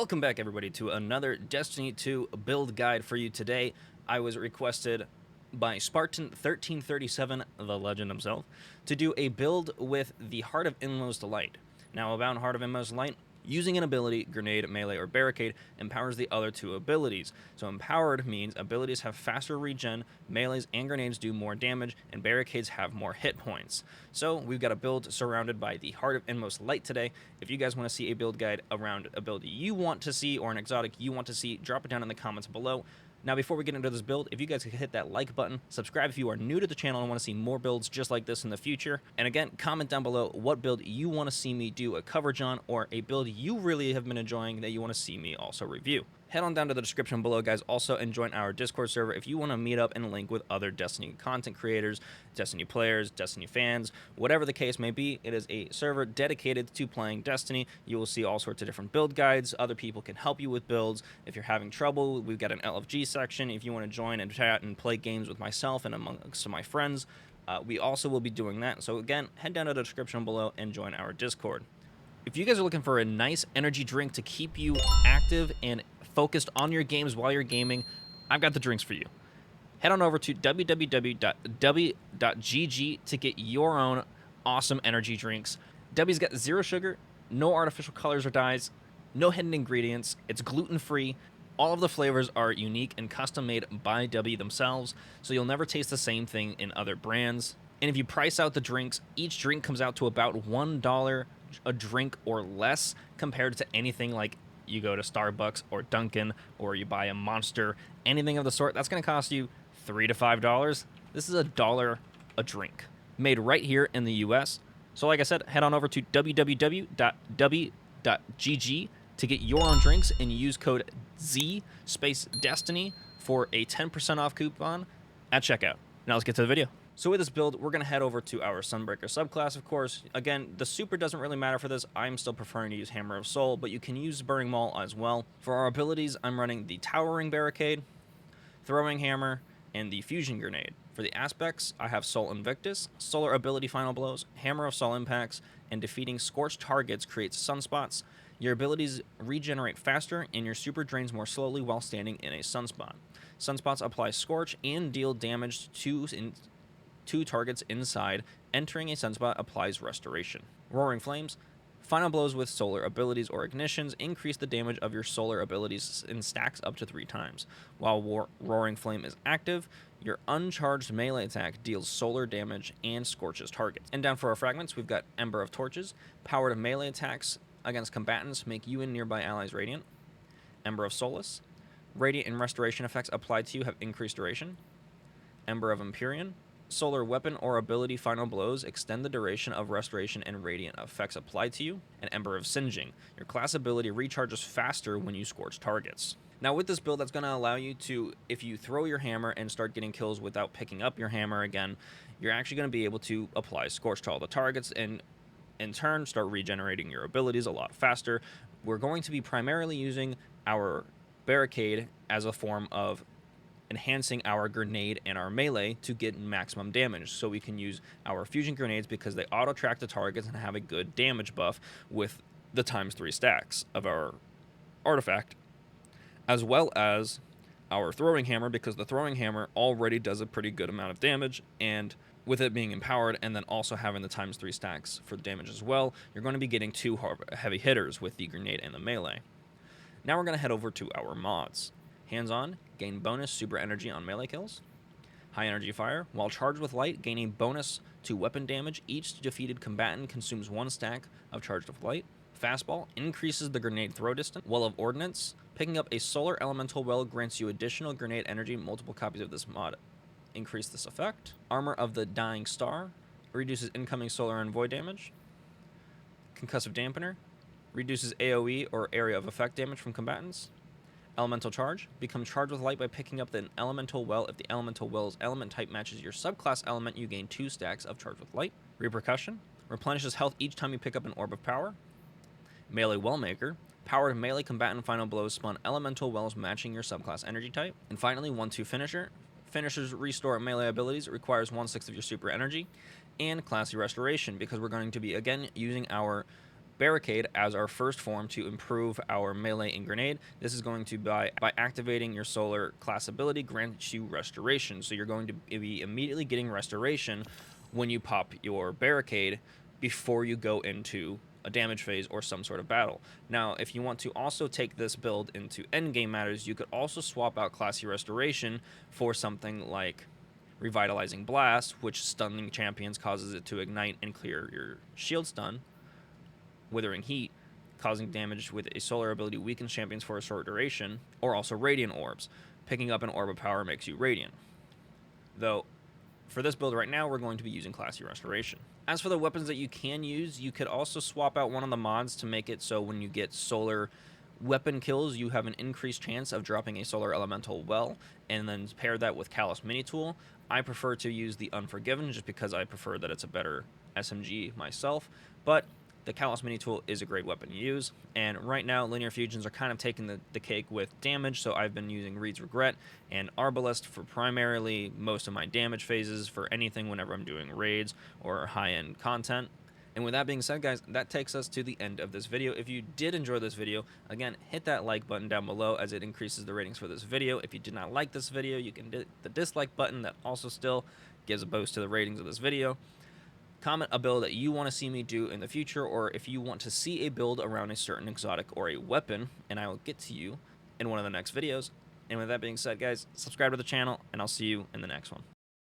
Welcome back, everybody, to another Destiny 2 build guide for you today. I was requested by Spartan1337, the legend himself, to do a build with the Heart of Inmost Light. Now, about Heart of Inmost Light, using an ability, Grenade, Melee, or Barricade, empowers the other two abilities. So empowered means abilities have faster regen, melees and grenades do more damage, and barricades have more hit points. So we've got a build surrounded by the Heart of Inmost Light today. If you guys want to see a build guide around a build you want to see or an exotic you want to see, drop it down in the comments below. Now, before we get into this build, if you guys could hit that like button, subscribe if you are new to the channel and want to see more builds just like this in the future. And again, comment down below what build you want to see me do a coverage on, or a build you really have been enjoying that you want to see me also review. Head on down to the description below, guys, also, and join our Discord server if you want to meet up and link with other Destiny content creators, Destiny players, Destiny fans, whatever the case may be. It is a server dedicated to playing Destiny. You will see all sorts of different build guides. Other people can help you with builds. If you're having trouble, we've got an LFG section. If you want to join and chat and play games with myself and amongst my friends, we also will be doing that. So again, head down to the description below and join our Discord. If you guys are looking for a nice energy drink to keep you active and focused on your games while you're gaming, I've got the drinks for you. Head on over to www.w.gg to get your own awesome energy drinks. W's got zero sugar, no artificial colors or dyes, no hidden ingredients, it's gluten-free. All of the flavors are unique and custom made by W themselves, so you'll never taste the same thing in other brands. And if you price out the drinks, each drink comes out to about $1 a drink or less compared to anything like you go to Starbucks or Dunkin' or you buy a Monster, anything of the sort. That's going to cost you $3 to $5. This is $1 a drink, made right here in the US. So like I said, head on over to www.w.gg to get your own drinks and use code Z_Destiny for a 10% off coupon at checkout. Now let's get to the video. So with this build, we're going to head over to our Sunbreaker subclass, of course. Again, the super doesn't really matter for this. I'm still preferring to use Hammer of Soul, but you can use Burning Maul as well. For our abilities, I'm running the Towering Barricade, Throwing Hammer, and the Fusion Grenade. For the aspects, I have Soul Invictus, Solar Ability Final Blows, Hammer of Soul Impacts, and defeating scorched targets creates sunspots. Your abilities regenerate faster, and your super drains more slowly while standing in a sunspot. Sunspots apply Scorch and deal damage to two targets inside. Entering a sunspot applies Restoration. Roaring Flames. Final blows with solar abilities or ignitions increase the damage of your solar abilities in stacks up to 3 times. While Roaring Flame is active, your uncharged melee attack deals solar damage and scorches targets. And down for our fragments, we've got Ember of Torches. Powered melee attacks against combatants make you and nearby allies radiant. Ember of Solace. Radiant and restoration effects applied to you have increased duration. Ember of Empyrean. Solar weapon or ability final blows extend the duration of restoration and radiant effects applied to you. And Ember of Singeing. Your class ability recharges faster when you scorch targets. Now with this build, that's going to allow you to, if you throw your hammer and start getting kills without picking up your hammer again, you're actually going to be able to apply Scorch to all the targets and in turn start regenerating your abilities a lot faster. We're going to be primarily using our Barricade as a form of enhancing our grenade and our melee to get maximum damage. So we can use our fusion grenades because they auto track the targets and have a good damage buff with the ×3 stacks of our artifact, as well as our throwing hammer because the throwing hammer already does a pretty good amount of damage, and with it being empowered and then also having the ×3 stacks for damage as well, you're going to be getting 2 heavy hitters with the grenade and the melee. Now we're going to head over to our mods. Hands-on, gain bonus super energy on melee kills. High energy fire, while charged with light, gain a bonus to weapon damage. Each defeated combatant consumes 1 stack of charged with light. Fastball increases the grenade throw distance. Well of Ordnance, picking up a solar elemental well grants you additional grenade energy. Multiple copies of this mod increase this effect. Armor of the Dying Star, reduces incoming solar and void damage. Concussive Dampener, reduces AoE or area of effect damage from combatants. Elemental Charge, become charged with light by picking up the elemental well. If the elemental well's element type matches your subclass element, you gain 2 stacks of charged with light. Repercussion, replenishes health each time you pick up an orb of power. Melee Wellmaker, powered melee combatant final blows spawn elemental wells matching your subclass energy type. And finally, 1/2 Finisher, finishers restore melee abilities, it requires 1/6 of your super energy. And Classy Restoration, because we're going to be again using our Barricade as our first form to improve our melee and grenade. This is going to, by activating your solar class ability, grant you restoration. So you're going to be immediately getting restoration when you pop your Barricade before you go into a damage phase or some sort of battle. Now, if you want to also take this build into endgame matters, you could also swap out classy restoration for something like Revitalizing Blast, which stunning champions causes it to ignite and clear your shield stun. Withering Heat, causing damage with a solar ability weakens champions for a short duration, or also Radiant Orbs. Picking up an Orb of Power makes you Radiant. Though, for this build right now, we're going to be using Classy Restoration. As for the weapons that you can use, you could also swap out one of the mods to make it so when you get solar weapon kills, you have an increased chance of dropping a solar elemental well, and then pair that with Callous Mini Tool. I prefer to use the Unforgiven just because I prefer that it's a better SMG myself, but the Callous Mini Tool is a great weapon to use, and right now Linear Fusions are kind of taking the cake with damage, so I've been using Reed's Regret and Arbalest for primarily most of my damage phases for anything whenever I'm doing raids or high-end content. And with that being said, guys, that takes us to the end of this video. If you did enjoy this video, again, hit that like button down below as it increases the ratings for this video. If you did not like this video, you can hit the dislike button. That also still gives a boost to the ratings of this video. Comment a build that you want to see me do in the future, or if you want to see a build around a certain exotic or a weapon, and I will get to you in one of the next videos. And with that being said, guys, subscribe to the channel, and I'll see you in the next one.